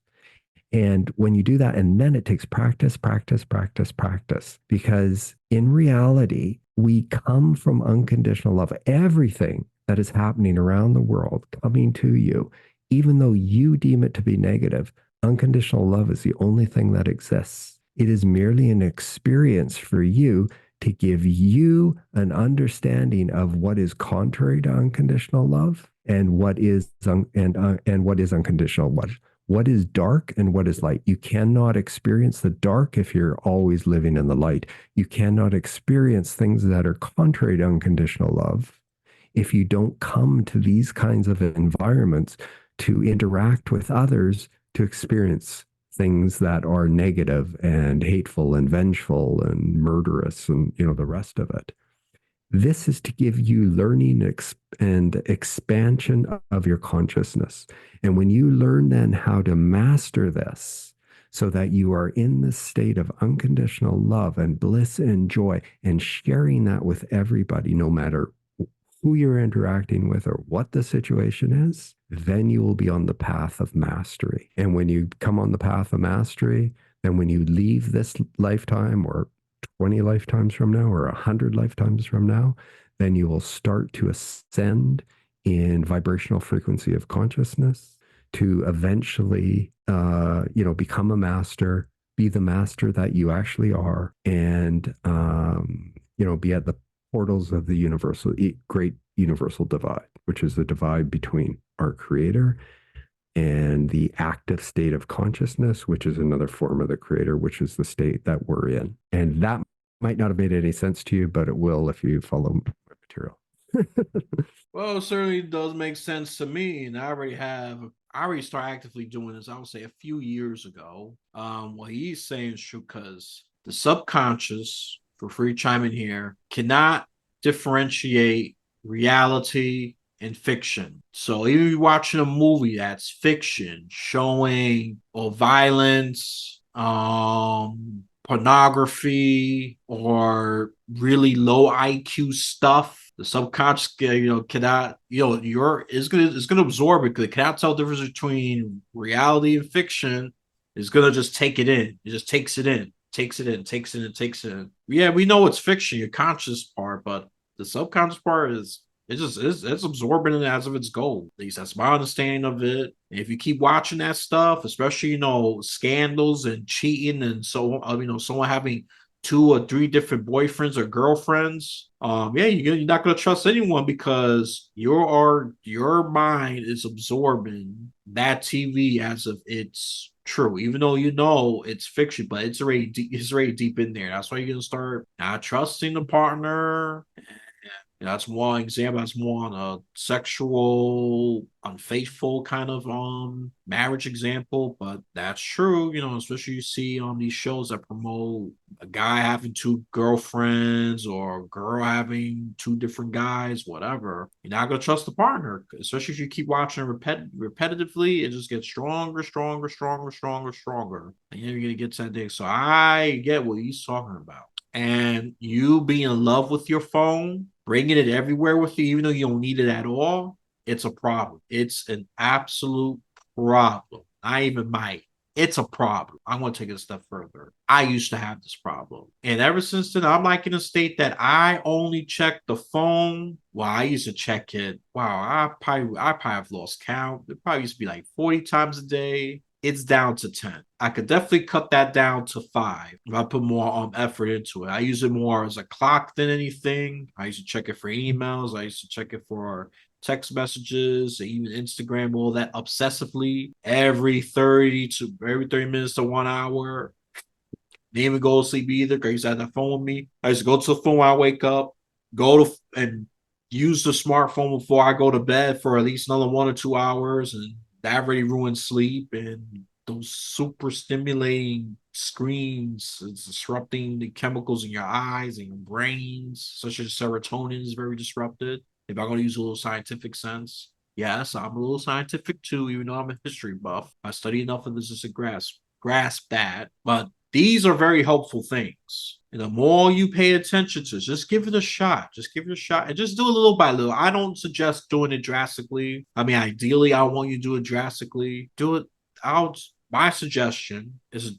And when you do that, and then it takes practice, practice, practice, practice, because in reality, we come from unconditional love. Everything that is happening around the world coming to you, even though you deem it to be negative, unconditional love is the only thing that exists. It is merely an experience for you to give you an understanding of what is contrary to unconditional love and what is and what is unconditional love. What is dark and what is light? You cannot experience the dark if you're always living in the light. You cannot experience things that are contrary to unconditional love if you don't come to these kinds of environments to interact with others to experience things that are negative and hateful and vengeful and murderous and the rest of it. This is to give you learning and expansion of your consciousness. And when you learn then how to master this so that you are in this state of unconditional love and bliss and joy and sharing that with everybody, no matter who you're interacting with or what the situation is, then you will be on the path of mastery. And when you come on the path of mastery, then when you leave this lifetime or 20 lifetimes from now or 100 lifetimes from now, then you will start to ascend in vibrational frequency of consciousness to eventually, become a master, be the master that you actually are, and, be at the portals of the great universal divide, which is the divide between our creator and the active state of consciousness, which is another form of the creator, which is the state that we're in. And that might not have made any sense to you, but it will if you follow my material. Well, it certainly does make sense to me, and I already started actively doing this, I would say a few years ago. What he's saying is true because the subconscious, for free chime in here, cannot differentiate reality and fiction. So even if you're watching a movie that's fiction, showing or violence, pornography, or really low IQ stuff, the subconscious, cannot, it's gonna absorb it because it cannot tell the difference between reality and fiction. is gonna just take it in. It just takes it in, takes it in, takes it in, takes it in. Yeah, we know it's fiction, your conscious part, but the subconscious part is it's absorbing it as if it's gold. At least that's my understanding of it. And if you keep watching that stuff, especially scandals and cheating and someone having two or three different boyfriends or girlfriends, yeah, you're not gonna trust anyone because your mind is absorbing that TV as if it's true, even though you know it's fiction, but it's already deep in there. That's why you're gonna start not trusting the partner. That's one example. That's more on a sexual, unfaithful kind of marriage example, but that's true. Especially you see on these shows that promote a guy having two girlfriends or a girl having two different guys, whatever. You're not gonna trust the partner, especially if you keep watching repetitively. It just gets stronger, stronger, stronger, stronger, stronger, and you're gonna get to that day. So I get what he's talking about, and you being in love with your phone, bringing it everywhere with you, even though you don't need it at all, it's a problem. It's an absolute problem. I even might. It's a problem. I'm going to take it a step further. I used to have this problem. And ever since then, I'm like in a state that I only check the phone. Well, I used to check it. Wow, I probably have lost count. It probably used to be like 40 times a day. It's down to 10. I could definitely cut that down to 5 if I put more effort into it. I use it more as a clock than anything. I used to check it for emails. I used to check it for text messages, even Instagram, all that obsessively every 30 minutes to 1 hour. Didn't even go to sleep either because I used to have that phone with me. I used to go to the phone when I wake up, go to and use the smartphone before I go to bed for at least another 1 or 2 hours, and that already ruins sleep. And those super stimulating screens is disrupting the chemicals in your eyes and your brains, such as serotonin is very disrupted. If I'm going to use a little scientific sense, yes, I'm a little scientific too, even though I'm a history buff. I study enough of this just to grasp that. But these are very helpful things. And the more you pay attention to, just give it a shot. Just give it a shot and just do it little by little. I don't suggest doing it drastically. I mean, ideally, I want you to do it drastically. Do it out. My suggestion is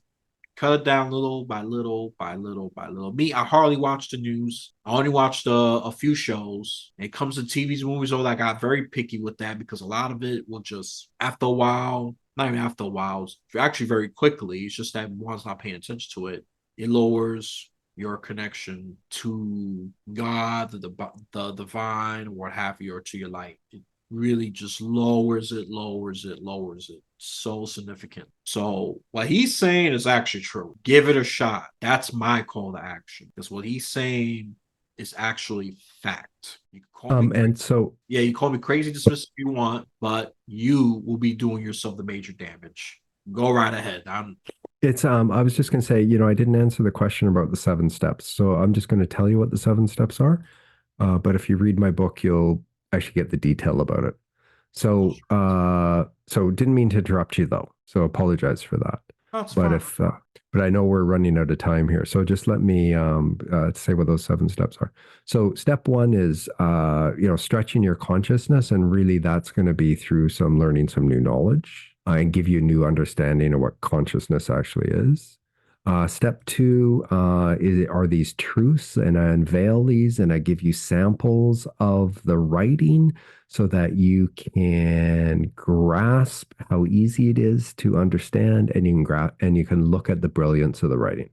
cut it down little by little by little by little. Me, I hardly watch the news. I only watched a few shows. When it comes to TVs, movies, all that, I got very picky with that because a lot of it will just, after a while, not even after a while, actually very quickly. It's just that one's not paying attention to it. It lowers your connection to God, the divine, or what have you, or to your light. It really just lowers it, lowers it, lowers it. So significant. So what he's saying is actually true. Give it a shot. That's my call to action. Because what he's saying is actually fact. You can call me crazy. And so Yeah, you call me crazy dismissive if you want, but you will be doing yourself the major damage. Go right ahead. I'm it's I was just going to say, I didn't answer the question about the 7 steps. So I'm just going to tell you what the 7 steps are. But if you read my book, you'll actually get the detail about it. So didn't mean to interrupt you though. So apologize for that. that's But fine. if but I know we're running out of time here. So just let me say what those 7 steps are. So step one is stretching your consciousness, and really that's going to be through some learning some new knowledge and give you a new understanding of what consciousness actually is. Step two are these truths, and I unveil these and I give you samples of the writing so that you can grasp how easy it is to understand, and you can look at the brilliance of the writing.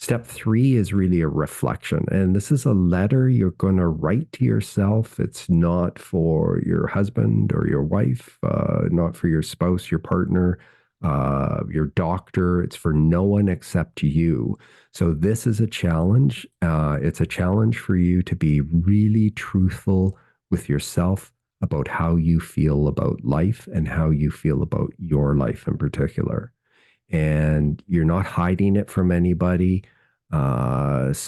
Step three is really a reflection, and this is a letter you're going to write to yourself. It's not for your husband or your wife, not for your spouse, your partner, your doctor. It's for no one except you. So this is a challenge. It's a challenge for you to be really truthful with yourself about how you feel about life and how you feel about your life in particular. And you're not hiding it from anybody. This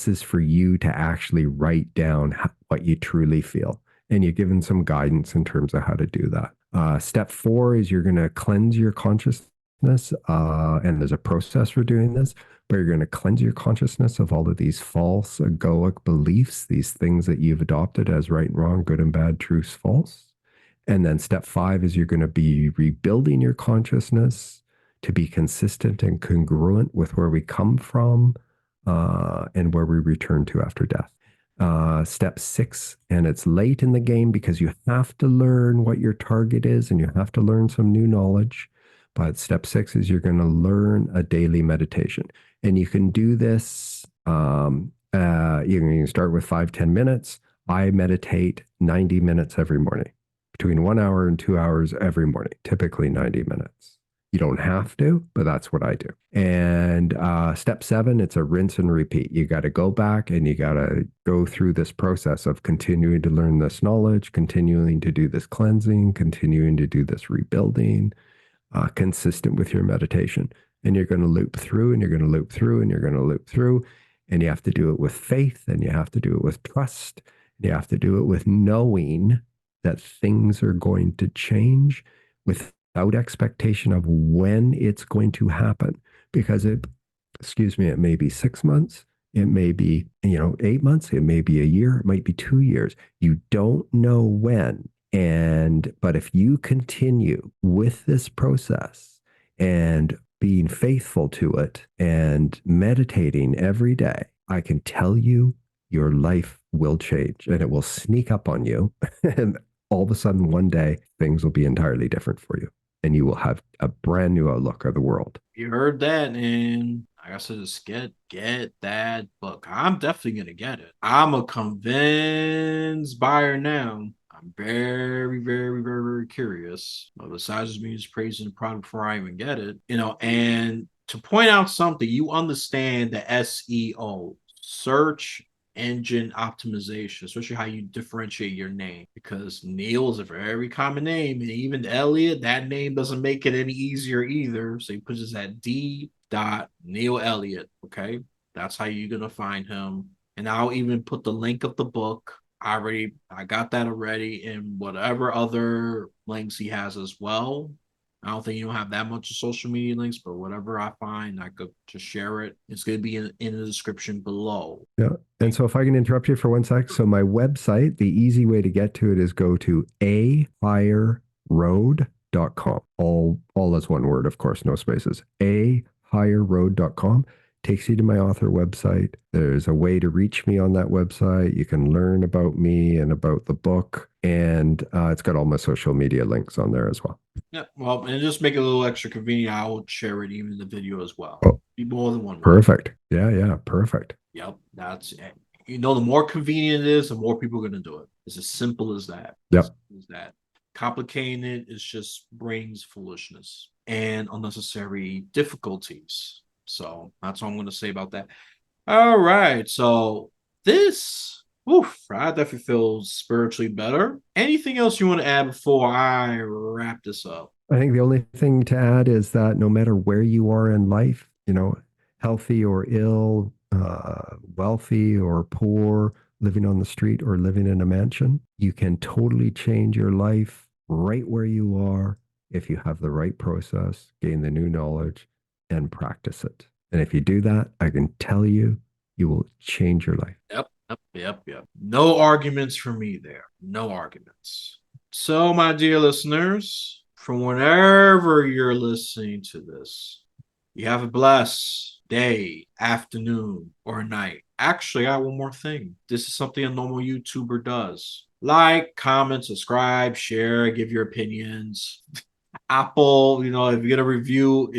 is for you to actually write down what you truly feel. And you're given some guidance in terms of how to do that. Step four is you're going to cleanse your consciousness. And there's a process for doing this, but you're going to cleanse your consciousness of all of these false egoic beliefs, these things that you've adopted as right and wrong, good and bad, truth, false. And then step 5 is you're going to be rebuilding your consciousness to be consistent and congruent with where we come from and where we return to after death. Step 6, and it's late in the game because you have to learn what your target is and you have to learn some new knowledge. But step 6 is you're going to learn a daily meditation. And you can do this, you can start with 5-10 minutes. I meditate 90 minutes every morning, between 1 hour and 2 hours every morning, typically 90 minutes. You don't have to, but that's what I do. And step 7, it's a rinse and repeat. You got to go back and you got to go through this process of continuing to learn this knowledge, continuing to do this cleansing, continuing to do this rebuilding, consistent with your meditation. And you're going to loop through and you're going to loop through and you're going to loop through. And you have to do it with faith and you have to do it with trust. You have to do it with knowing that things are going to change without expectation of when it's going to happen. Because it may be 6 months, it may be, 8 months, it may be a year, it might be 2 years. You don't know when. But if you continue with this process and being faithful to it and meditating every day, I can tell you your life will change and it will sneak up on you. And all of a sudden, one day, things will be entirely different for you. And you will have a brand new outlook of the world. You heard that, and like I said, just get that book. I'm definitely gonna get it. I'm a convinced buyer now. I'm very, very, very, very curious. Besides just me just praising the product before I even get it, and to point out something, you understand the SEO, search engine optimization, especially how you differentiate your name, because Neil is a very common name, and even Elliot, that name doesn't make it any easier either. So he puts us at D. Neil Elliot. Okay, that's how you're gonna find him, and I'll even put the link of the book. I got that already, and whatever other links he has as well. I don't think you don't have that much of social media links, but whatever I find, I could just share it. It's going to be in the description below. Yeah. And so if I can interrupt you for 1 sec. So my website, the easy way to get to it is go to ahigherroad.com. All as one word, of course, no spaces. ahigherroad.com takes you to my author website. There's a way to reach me on that website. You can learn about me and about the book. And it's got all my social media links on there as well. Yeah, well, and just make it a little extra convenient. I will share it even in the video as well. Oh, Be more than one way. perfect. Yeah, perfect. Yep, that's it. The more convenient it is, the more people are going to do it. It's as simple as that. Yep. As simple as that. Complicating it is just brings foolishness and unnecessary difficulties. So that's all I'm going to say about that. All right. So this, I definitely feel spiritually better. Anything else you want to add before I wrap this up? I think the only thing to add is that no matter where you are in life, healthy or ill, wealthy or poor, living on the street or living in a mansion, you can totally change your life right where you are if you have the right process, gain the new knowledge, and practice it. And if you do that, I can tell you, you will change your life. Yep. No arguments for me there. No arguments. So, my dear listeners, from whenever you're listening to this, you have a blessed day, afternoon, or night. Actually, I got one more thing. This is something a normal YouTuber does. Like, comment, subscribe, share, give your opinions. Apple, if you're gonna review,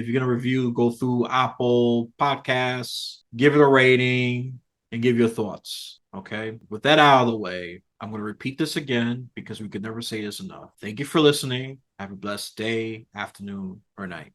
go through Apple Podcasts, give it a rating, and give your thoughts. Okay. With that out of the way, I'm gonna repeat this again because we could never say this enough. Thank you for listening. Have a blessed day, afternoon, or night.